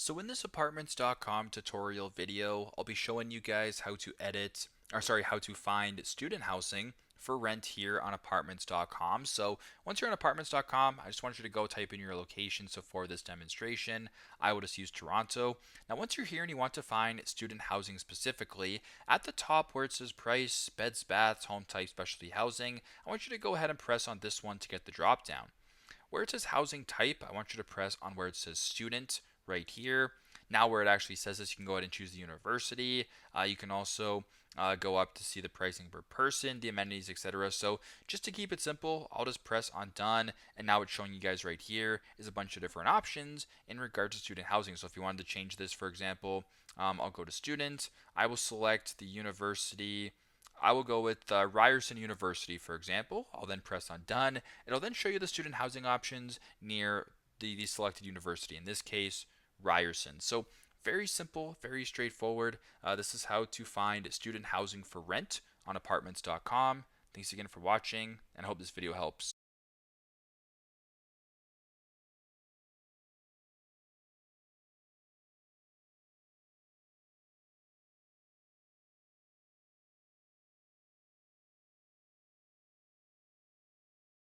So in this apartments.com tutorial video, I'll be showing you guys how to how to find student housing for rent here on apartments.com. So once you're on apartments.com, I just want you to go type in your location. So for this demonstration, I will just use Toronto. Now once you're here and you want to find student housing specifically, at the top where it says price, beds, baths, home type, specialty housing, I want you to go ahead and press on this one to get the drop down. Where it says housing type, I want you to press on where it says student right here. Now where it actually says this, you can go ahead and choose the university. You can also go up to see the pricing per person, the amenities, etc. So just to keep it simple, I'll just press on done, and now it's showing you guys right here is a bunch of different options in regards to student housing. So if you wanted to change this, for example, I'll go to student. I will select the university. I will go with Ryerson University, for example. I'll then press on done. It'll then show you the student housing options near the selected university, in this case, Ryerson. So very simple, very straightforward. This is how to find student housing for rent on apartments.com. Thanks again for watching, and I hope this video helps.